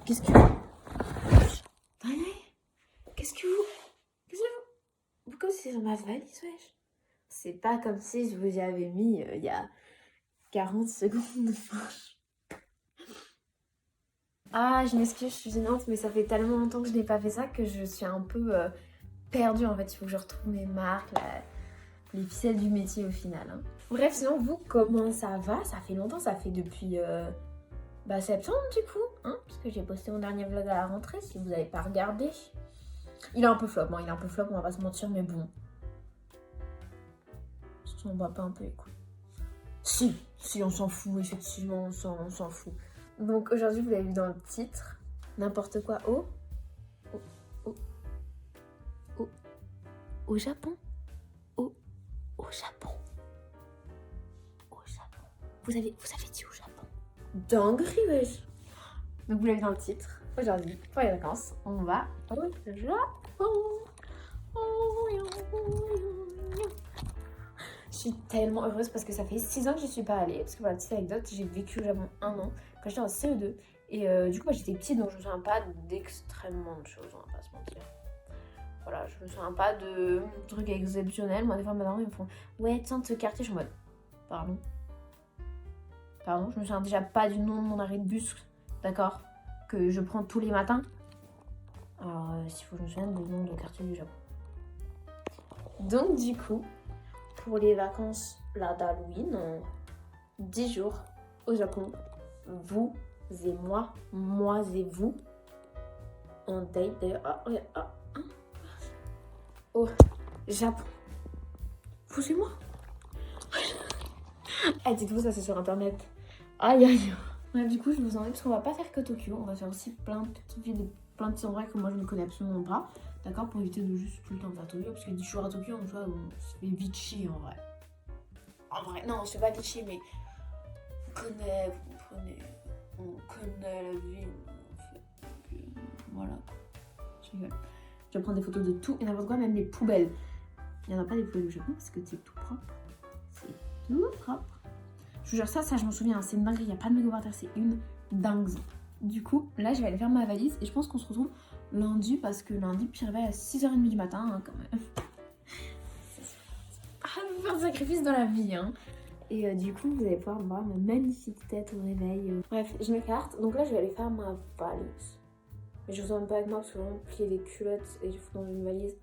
Qu'est-ce que vous... Qu'est-ce que vous... Pourquoi c'est dans ma valise, wesh? C'est pas comme si je vous y avais mis il y a 40 secondes. Ah, je m'excuse, je suis gênante, mais ça fait tellement longtemps que je n'ai pas fait ça que je suis un peu perdue en fait. Il faut que je retrouve mes marques, les ficelles du métier au final. Hein. Bref, sinon vous, comment ça va? Ça fait longtemps, ça fait depuis septembre du coup, hein, parce que j'ai posté mon dernier vlog à la rentrée, si vous n'avez pas regardé. Il est un peu flop, hein, on va pas se mentir, mais bon. On bat pas un peu les couilles. Si, on s'en fout, effectivement, on s'en fout. Donc aujourd'hui, vous l'avez vu dans le titre, n'importe quoi au Japon. Au Japon. Vous avez dit au Japon. Dinguerie, wesh. Donc vous l'avez vu dans le titre. Aujourd'hui, pour les vacances, on va au Japon. Je suis tellement heureuse parce que ça fait 6 ans que je suis pas allée. Parce que voilà, petite anecdote, j'ai vécu au Japon 1 an quand j'étais en CE2. Et du coup, j'étais petite donc je me souviens pas d'extrêmement de choses, on va pas se mentir. Voilà, je me souviens pas de trucs exceptionnels. Moi, des fois, maintenant, ils me font ouais, tiens, de ce quartier, je suis en mode pardon, je me souviens déjà pas du nom de mon arrêt de bus, d'accord, que je prends tous les matins. Alors, s'il faut que je me souvienne du nom de quartier du Japon. Donc, du coup, pour les vacances là d'Halloween, 10 jours au Japon, vous et moi et vous, en date d'ailleurs. Au Japon. Vous et moi. Dites-vous, ça c'est sur internet. Aïe. Ouais, du coup, je vous en ai parce qu'on va pas faire que Tokyo, on va faire aussi plein de petites villes, plein de petits endroits que moi je ne connais absolument pas. D'accord, pour éviter de juste tout le temps faire Tokyo, parce que 10 jours à Tokyo, on se fait vite chier en vrai. Non, on se fait pas vite chier, mais on connaît la ville. Voilà. Je vais prendre des photos de tout et n'importe quoi, même les poubelles. Il n'y en a pas des poubelles au Japon parce que c'est tout propre. C'est tout propre. Je vous jure, ça je m'en souviens, c'est une dinguerie, il n'y a pas de mégot par terre, c'est une dingue. Du coup, là, je vais aller faire ma valise et je pense qu'on se retrouve lundi parce que lundi, puis je réveille à 6h30 du matin, hein, quand même. Je vais faire un sacrifice dans la vie, hein. Et du coup, vous allez pouvoir voir ma magnifique tête au réveil. Bref, je m'écarte. Donc là, je vais aller faire ma valise. Mais je vous emmène pas avec moi parce que vraiment plier les culottes et je fous dans une valise.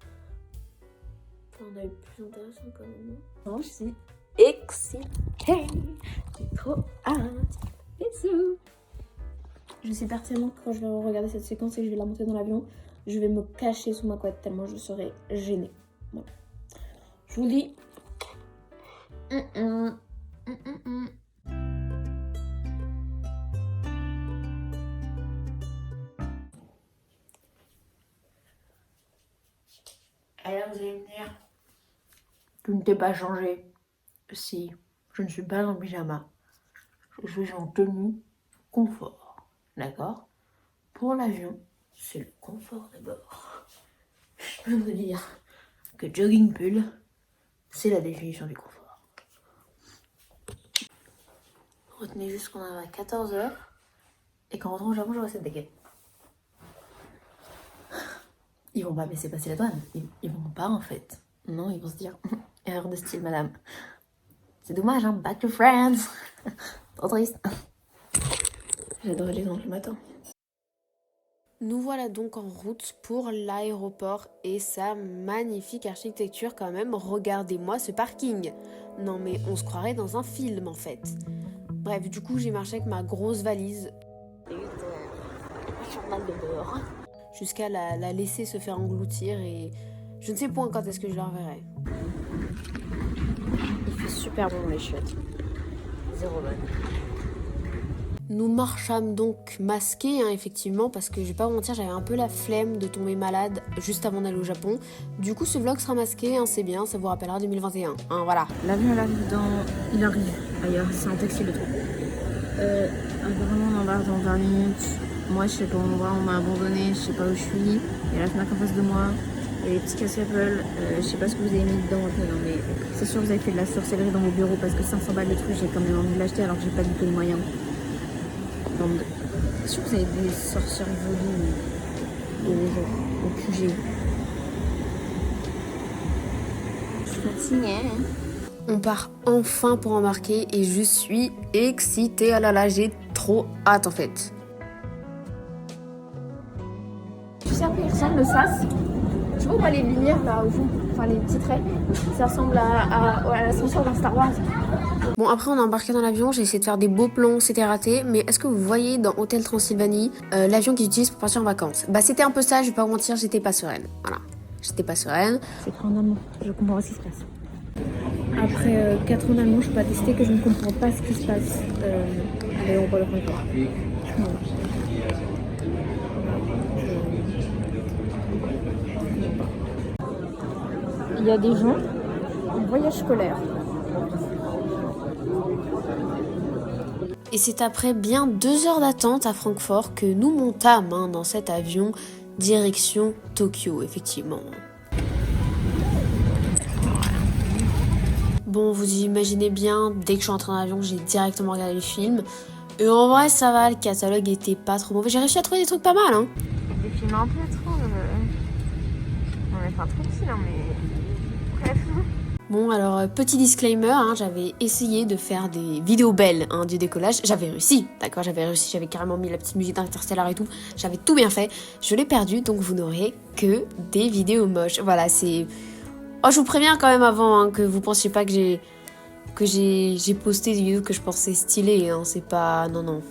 On a eu plus intéressant quand même. Non, je suis excitée. J'ai trop hâte. Bisous. Je sais pertinemment que quand je vais regarder cette séquence et que je vais la monter dans l'avion, je vais me cacher sous ma couette tellement je serai gênée. Voilà. Je vous le dis. Alors vous allez me dire, tu ne t'es pas changé. Si, je ne suis pas en pyjama. Je suis en tenue confort. D'accord? Pour l'avion, c'est le confort d'abord. Je peux vous dire que jogging pull, c'est la définition du confort. Retenez juste qu'on arrive à 14h et qu'en rentrant au Japon, j'aurai cette dégaine. Ils vont pas me laisser passer la douane. Ils vont pas en fait. Non, ils vont se dire erreur de style, madame. C'est dommage, hein. Back to France. Trop triste. J'adore les gens le matin. Nous voilà donc en route pour l'aéroport et sa magnifique architecture quand même. Regardez-moi ce parking. Non mais on se croirait dans un film en fait. Bref, du coup j'ai marché avec ma grosse valise. Journal de bord. Jusqu'à la laisser se faire engloutir et je ne sais point quand est-ce que je la reverrai. Il fait super bon les chiottes. 0 bonne. Nous marchâmes donc masqués, hein, effectivement, parce que je vais pas vous mentir, j'avais un peu la flemme de tomber malade juste avant d'aller au Japon. Du coup, ce vlog sera masqué, hein, c'est bien, ça vous rappellera 2021. Hein, voilà. L'avion il arrive ailleurs, c'est un taxi le truc. Apparemment, on embarque dans 20 minutes. Moi, je sais pas où on va, on m'a abandonné, je sais pas où je suis. Il y a la Fnac en face de moi. Il y a les petits casse Apple. Je sais pas ce que vous avez mis dedans maintenant, mais c'est sûr que vous avez fait de la sorcellerie dans vos bureaux parce que 500 balles le truc, j'ai quand même envie de l'acheter alors que j'ai pas du tout les moyens. sûr que vous avez des sorcières vaudou au QG. Je suis fatiguée. On part enfin pour embarquer et je suis excitée. Ah là là, j'ai trop hâte en fait. Tu sais à quoi il ressemble le sas? Tu vois pas les lumières là au fond, enfin les petits traits, ça ressemble à l'ascenseur dans Star Wars. Bon, après on a embarqué dans l'avion, j'ai essayé de faire des beaux plans, c'était raté, mais est-ce que vous voyez dans Hôtel Transylvanie l'avion qu'ils utilisent pour partir en vacances? Bah c'était un peu ça, je vais pas vous mentir, j'étais pas sereine. Voilà, j'étais pas sereine. C'est écrit en allemand, je comprends pas ce qui se passe. Après 4 ans d'allemand, je peux attester que je ne comprends pas ce qui se passe à l'aéroport de Francfort. Il y a des gens en voyage scolaire. Et c'est après bien 2 heures d'attente à Francfort que nous montâmes dans cet avion direction Tokyo, effectivement. Bon, vous imaginez bien, dès que je suis entrée dans l'avion, j'ai directement regardé le film. Et en vrai, ça va, le catalogue était pas trop mauvais. J'ai réussi à trouver des trucs pas mal, hein. Des films un peu trop... Enfin, tranquille, hein, mais... Bref. Bon, alors, petit disclaimer, j'avais essayé de faire des vidéos belles du décollage. J'avais réussi, d'accord, j'avais carrément mis la petite musique d'Interstellar et tout. J'avais tout bien fait. Je l'ai perdu, donc vous n'aurez que des vidéos moches. Voilà, c'est... Oh, je vous préviens quand même avant que vous pensiez pas que j'ai posté des vidéos que je pensais stylées, c'est pas... Non.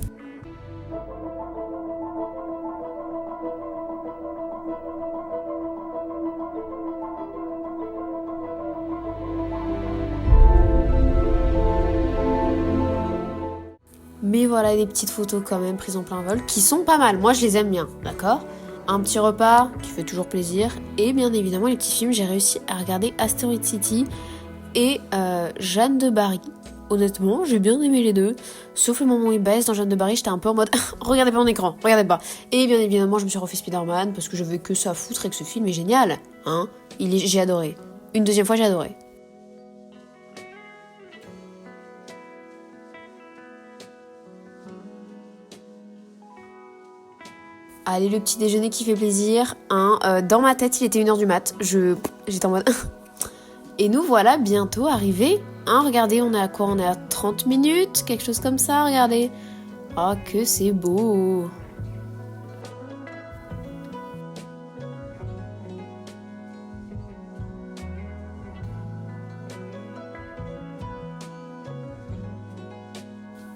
Mais voilà, des petites photos quand même prises en plein vol qui sont pas mal. Moi, je les aime bien, d'accord ? Un petit repas qui fait toujours plaisir. Et bien évidemment, les petits films, j'ai réussi à regarder Asteroid City et Jeanne de Barry. Honnêtement, j'ai bien aimé les deux. Sauf le moment où il baisse dans Jeanne de Barry, j'étais un peu en mode regardez pas mon écran, regardez pas. Et bien évidemment, je me suis refait Spider-Man parce que j'avais que ça à foutre et que ce film est génial. J'ai adoré. Une deuxième fois, j'ai adoré. Allez, le petit déjeuner qui fait plaisir. Dans ma tête, il était 1h du mat. J'étais en mode... Et nous voilà bientôt arrivés. Regardez, on est à quoi? On est à 30 minutes, quelque chose comme ça, regardez. Oh, que c'est beau.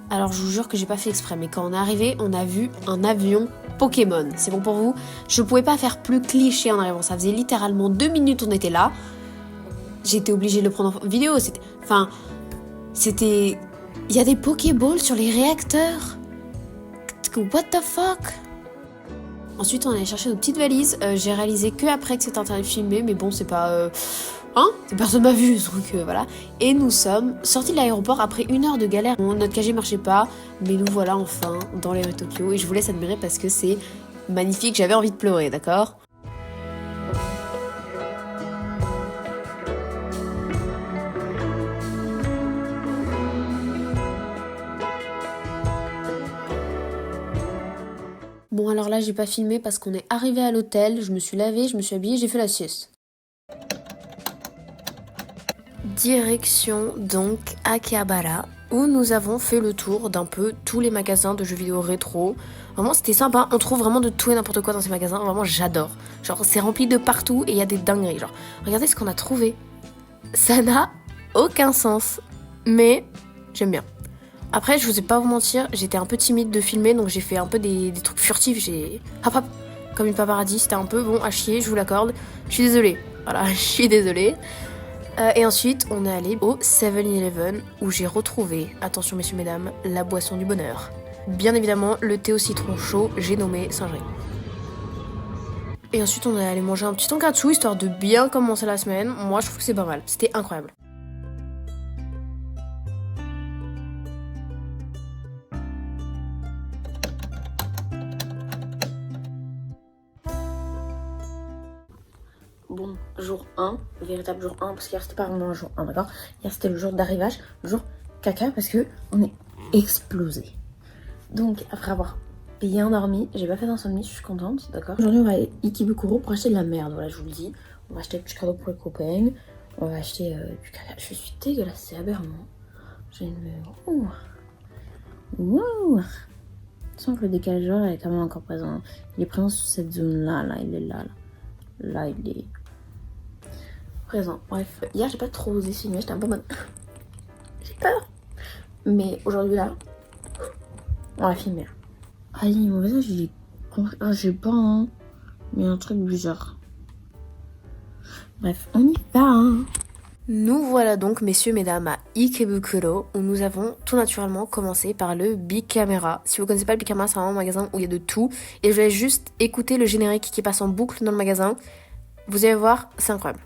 Alors je vous jure que j'ai pas fait exprès, mais quand on est arrivé, on a vu un avion Pokémon. C'est bon pour vous? Je pouvais pas faire plus cliché en arrivant, ça faisait littéralement 2 minutes on était là. J'étais obligée de le prendre en vidéo, c'était... Il y a des Pokéballs sur les réacteurs. What the fuck? Ensuite on allait chercher nos petites valises, j'ai réalisé que après que c'était interdit de filmer, mais bon c'est pas... Personne m'a vu, donc voilà. Et nous sommes sortis de l'aéroport après 1 heure de galère. Notre KG marchait pas, mais nous voilà enfin dans les rues de Tokyo. Et je vous laisse admirer parce que c'est magnifique, j'avais envie de pleurer, d'accord ? Bon alors là j'ai pas filmé parce qu'on est arrivé à l'hôtel, je me suis lavée, je me suis habillée, j'ai fait la sieste. Direction donc Akihabara où nous avons fait le tour d'un peu tous les magasins de jeux vidéo rétro. Vraiment c'était sympa, on trouve vraiment de tout et n'importe quoi dans ces magasins, vraiment j'adore. Genre c'est rempli de partout et il y a des dingueries, genre regardez ce qu'on a trouvé. Ça n'a aucun sens, mais j'aime bien. Après je vous ai pas vous mentir, j'étais un peu timide de filmer donc j'ai fait un peu des trucs furtifs, j'ai hop comme une paparazzi, c'était un peu bon à chier, je vous l'accorde. Je suis désolée, voilà, je suis désolée. Et ensuite, on est allé au 7-Eleven où j'ai retrouvé, attention messieurs mesdames, la boisson du bonheur. Bien évidemment, le thé au citron chaud, j'ai nommé singerie. Et ensuite, on est allé manger un petit tonkatsu histoire de bien commencer la semaine. Moi, je trouve que c'est pas mal, c'était incroyable. Bon, jour 1, véritable jour 1, parce qu'hier c'était pas vraiment un jour 1, d'accord? Hier c'était le jour d'arrivage, le jour caca, parce que on est explosé. Donc, après avoir bien dormi, j'ai pas fait d'insomnie, je suis contente, d'accord. Aujourd'hui on va aller Ikebukuro pour acheter de la merde, voilà je vous le dis. On va acheter du cadeau pour les copains, on va acheter du caca. Je suis dégueulasse, c'est aberrant. J'ai une... Ouh. Wow. Je sens que le décalage horaire est quand même encore présent. Il est présent sur cette zone là, il est là. Là il est présent. Bref, hier j'ai pas trop osé filmer, j'étais un peu mode... J'ai peur. Mais aujourd'hui là, on va filmer. Aïe, mon visage il est... j'ai pas hein. Mais un truc bizarre. Bref, on y va hein. Nous voilà donc, messieurs, mesdames, à Ikebukuro, où nous avons tout naturellement commencé par le Big Camera. Si vous connaissez pas le Big Camera, c'est vraiment un magasin où il y a de tout. Et je vais juste écouter le générique qui passe en boucle dans le magasin. Vous allez voir, c'est incroyable.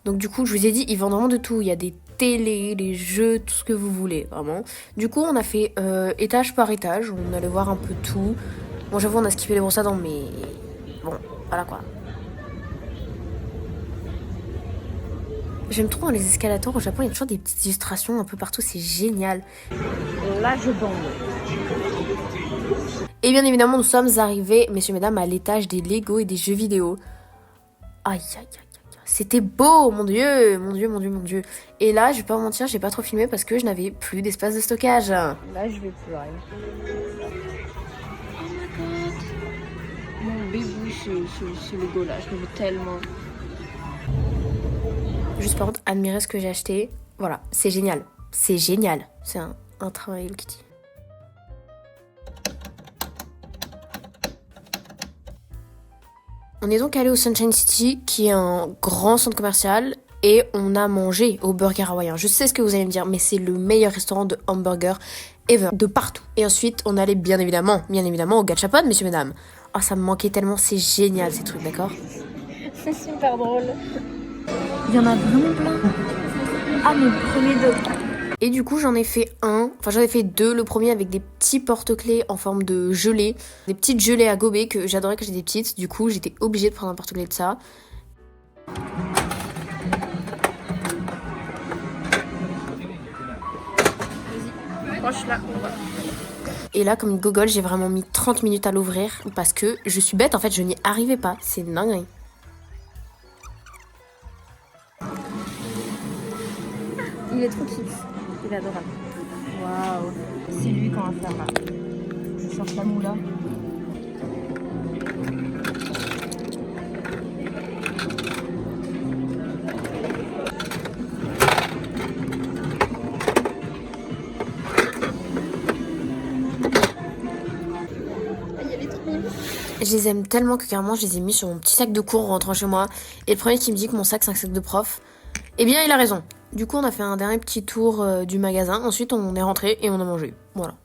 Donc du coup, je vous ai dit, ils vendent vraiment de tout. Il y a des télés, des jeux, tout ce que vous voulez, vraiment. Du coup, on a fait étage par étage, on allait voir un peu tout. Bon, j'avoue, on a skippé les brosses à dents, mais bon, voilà quoi. J'aime trop les escalators au Japon, il y a toujours des petites illustrations un peu partout, c'est génial. Là, je bande. Et bien évidemment, nous sommes arrivés, messieurs, mesdames, à l'étage des Lego et des jeux vidéo. Aïe, aïe, aïe, aïe. C'était beau, mon dieu, mon dieu, mon dieu, mon dieu. Et là, je vais pas vous mentir, j'ai pas trop filmé parce que je n'avais plus d'espace de stockage. Là, je vais pleurer. Mon bébé, ce Lego là, je le veux tellement. Juste par contre, admirez ce que j'ai acheté. Voilà, c'est génial. C'est génial. C'est un travail Hello Kitty. On est donc allé au Sunshine City, qui est un grand centre commercial, et on a mangé au Burger Hawaïen. Je sais ce que vous allez me dire, mais c'est le meilleur restaurant de hamburger ever, de partout. Et ensuite, on allait bien évidemment au Gachapon, messieurs, mesdames. Oh, ça me manquait tellement, c'est génial ces trucs, d'accord? C'est super drôle. Il y en a vraiment plein. Ah, mais premier deux. Et du coup, j'en ai fait deux. Le premier avec des petits porte-clés en forme de gelée. Des petites gelées à gober que j'adorais quand j'étais petite. Du coup, j'étais obligée de prendre un porte-clés de ça. Vas-y, proche là. Et là, comme une gogole, j'ai vraiment mis 30 minutes à l'ouvrir parce que je suis bête, en fait, je n'y arrivais pas. C'est dingue. Il est trop cute. Il est adorable. Waouh. C'est lui qu'on va faire là. Je cherche la moula. Je les aime tellement que carrément, je les ai mis sur mon petit sac de cours en rentrant chez moi. Et le premier qui me dit que mon sac, c'est un sac de prof, eh bien, il a raison. Du coup, on a fait un dernier petit tour du magasin. Ensuite, on est rentré et on a mangé. Voilà.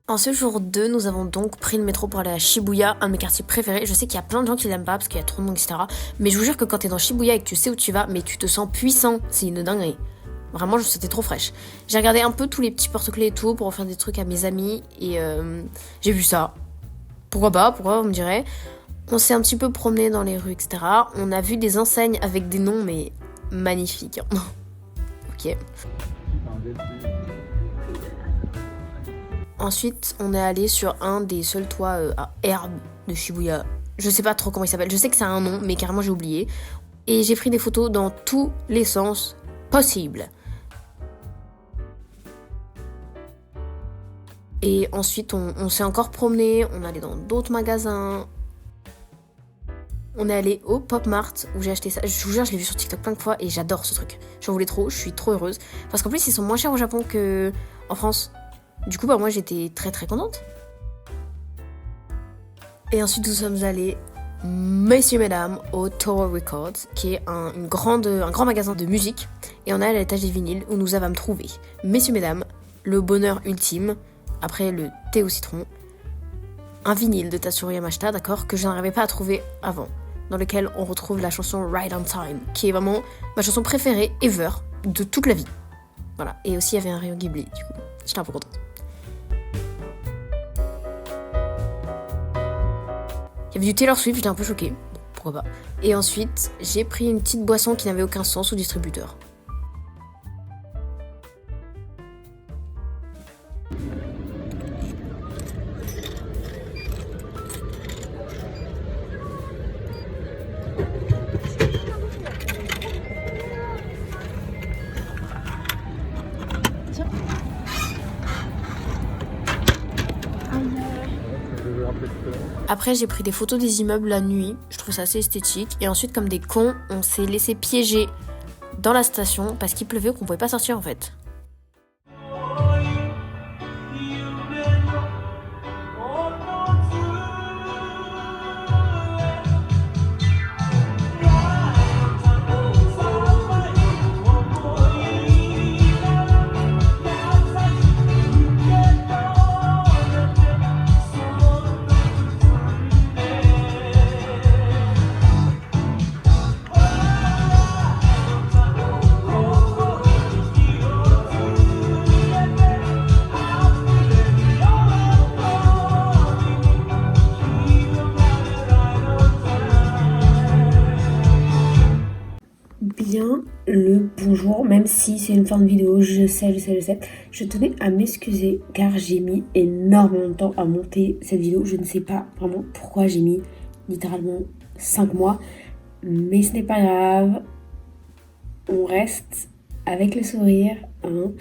En ce jour 2, nous avons donc pris le métro pour aller à Shibuya, un de mes quartiers préférés. Je sais qu'il y a plein de gens qui l'aiment pas parce qu'il y a trop de monde, etc. Mais je vous jure que quand t'es dans Shibuya et que tu sais où tu vas, mais tu te sens puissant. C'est une dinguerie. Vraiment, c'était trop fraîche. J'ai regardé un peu tous les petits porte-clés et tout pour offrir des trucs à mes amis. Et j'ai vu ça. Pourquoi pas? Pourquoi, vous me direz? On s'est un petit peu promené dans les rues, etc. On a vu des enseignes avec des noms, mais magnifiques. Ok. Ensuite, on est allé sur un des seuls toits à herbe de Shibuya. Je sais pas trop comment il s'appelle. Je sais que ça a un nom, mais carrément j'ai oublié. Et j'ai pris des photos dans tous les sens possibles. Et ensuite, on s'est encore promené. On est allé dans d'autres magasins. On est allé au Pop Mart où j'ai acheté ça. Je vous jure, je l'ai vu sur TikTok plein de fois et j'adore ce truc. J'en voulais trop, je suis trop heureuse. Parce qu'en plus, ils sont moins chers au Japon qu'en France. Du coup, moi, j'étais très très contente. Et ensuite, nous sommes allés, messieurs, mesdames, au Tower Records, qui est un grand magasin de musique. Et on est allé à l'étage des vinyles où nous avons trouvé, messieurs, mesdames, le bonheur ultime, après le thé au citron, un vinyle de Tatsuro Yamashita, d'accord, que je n'arrivais pas à trouver avant, dans lequel on retrouve la chanson Ride on Time, qui est vraiment ma chanson préférée ever de toute la vie. Voilà, et aussi il y avait un rayon Ghibli, du coup, j'étais un peu contente. Il y avait du Taylor Swift, j'étais un peu choquée. Bon, pourquoi pas. Et ensuite, j'ai pris une petite boisson qui n'avait aucun sens au distributeur. Après, j'ai pris des photos des immeubles la nuit, je trouve ça assez esthétique. Et ensuite, comme des cons, on s'est laissé piéger dans la station parce qu'il pleuvait, qu'on pouvait pas sortir en fait. Bien le bonjour, même si c'est une fin de vidéo, je sais. Je tenais à m'excuser car j'ai mis énormément de temps à monter cette vidéo. Je ne sais pas vraiment pourquoi j'ai mis littéralement 5 mois, mais ce n'est pas grave. On reste avec le sourire, hein.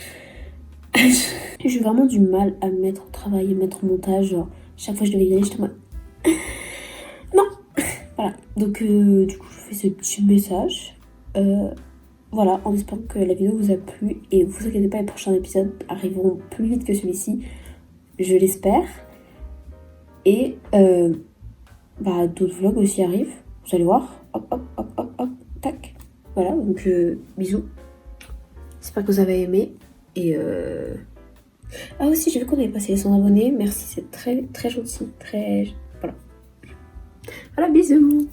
J'ai vraiment du mal à me mettre au travail, à me mettre au montage. Genre, chaque fois que je devais y aller, j'étais en mode non. Voilà, donc du coup je fais ce petit message. Voilà, en espérant que la vidéo vous a plu. Et vous inquiétez pas, les prochains épisodes arriveront plus vite que celui-ci, je l'espère. Et d'autres vlogs aussi arrivent, vous allez voir. Hop, tac. Voilà, donc bisous. J'espère que vous avez aimé. Et ah aussi, j'ai vu qu'on avait passé les 100 abonnés. Merci, c'est très très gentil. Voilà, bisous.